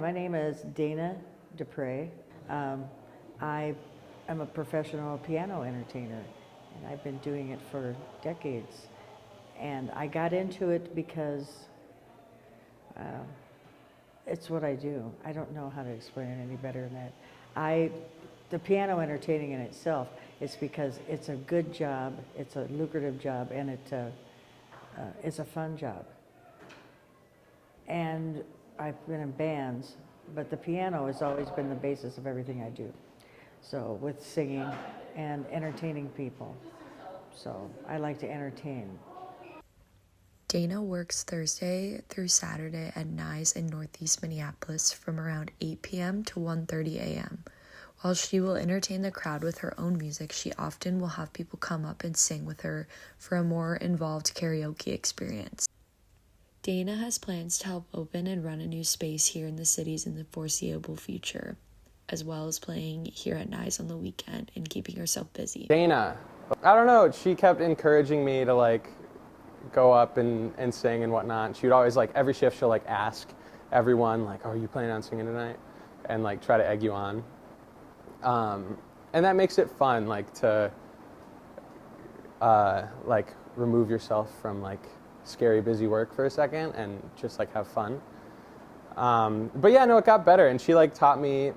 my name is Daina Deprez. I am a professional piano entertainer, and I've been doing it for decades. And I got into it because it's what I do. I don't know how to explain it any better than that. The piano entertaining in itself, it's because it's a good job, it's a lucrative job, and it's a fun job. And I've been in bands, but the piano has always been the basis of everything I do. So with singing and entertaining people. So I like to entertain. Daina works Thursday through Saturday at NYE's in Northeast Minneapolis from around 8 p.m. to 1:30 a.m. While she will entertain the crowd with her own music, she often will have people come up and sing with her for a more involved karaoke experience. Daina has plans to help open and run a new space here in the cities in the foreseeable future, as well as playing here at NYE's on the weekend and keeping herself busy. Daina, I don't know, she kept encouraging me to go up and sing and whatnot. She would always every shift she'll ask everyone oh, are you planning on singing tonight? And try to egg you on. And that makes it fun to remove yourself from scary busy work for a second and just have fun. But yeah, no, it got better, and she taught me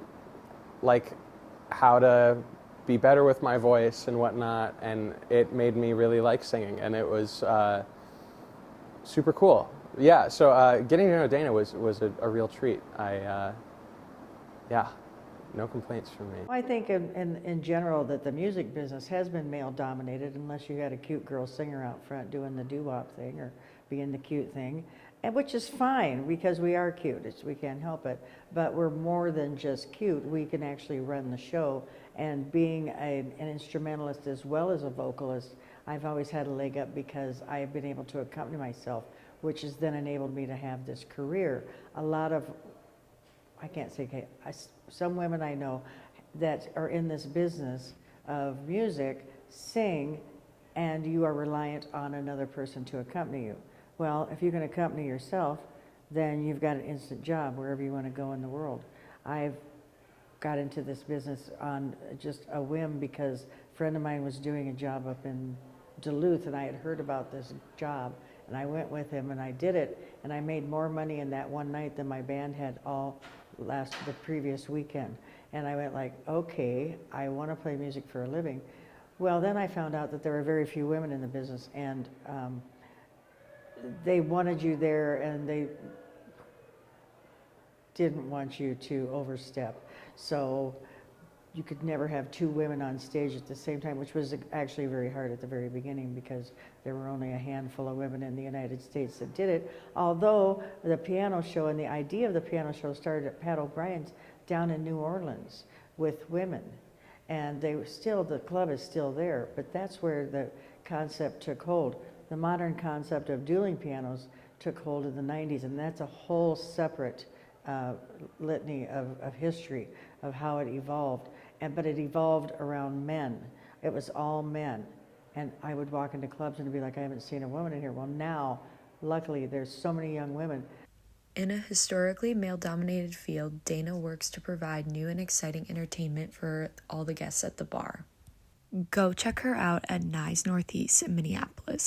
how to be better with my voice and whatnot, and it made me really like singing, and it was super cool. Yeah, so getting to know Daina was a real treat. Yeah, no complaints from me. I think in general that the music business has been male dominated, unless you had a cute girl singer out front doing the doo-wop thing or being the cute thing, and which is fine because we are cute. We can't help it, but we're more than just cute. We can actually run the show, and being an instrumentalist as well as a vocalist, I've always had a leg up because I have been able to accompany myself, which has then enabled me to have this career. A lot of, I can't say, some women I know that are in this business of music sing, and you are reliant on another person to accompany you. Well, if you can accompany yourself, then you've got an instant job wherever you want to go in the world. I've got into this business on just a whim because a friend of mine was doing a job up in Duluth, and I had heard about this job, and I went with him and I did it, and I made more money in that one night than my band had all the previous weekend. And I went okay, I want to play music for a living. Well, then I found out that there were very few women in the business, and they wanted you there, and they didn't want you to overstep. So you could never have two women on stage at the same time, which was actually very hard at the very beginning because there were only a handful of women in the United States that did it. Although the piano show and the idea of the piano show started at Pat O'Brien's down in New Orleans with women. And the club is still there, but that's where the concept took hold. The modern concept of dueling pianos took hold in the 90s, and that's a whole separate litany of history of how it evolved. But it evolved around men. It was all men. And I would walk into clubs and be like, I haven't seen a woman in here. Well, now, luckily, there's so many young women. In a historically male-dominated field, Daina works to provide new and exciting entertainment for all the guests at the bar. Go check her out at NYE's Northeast in Minneapolis.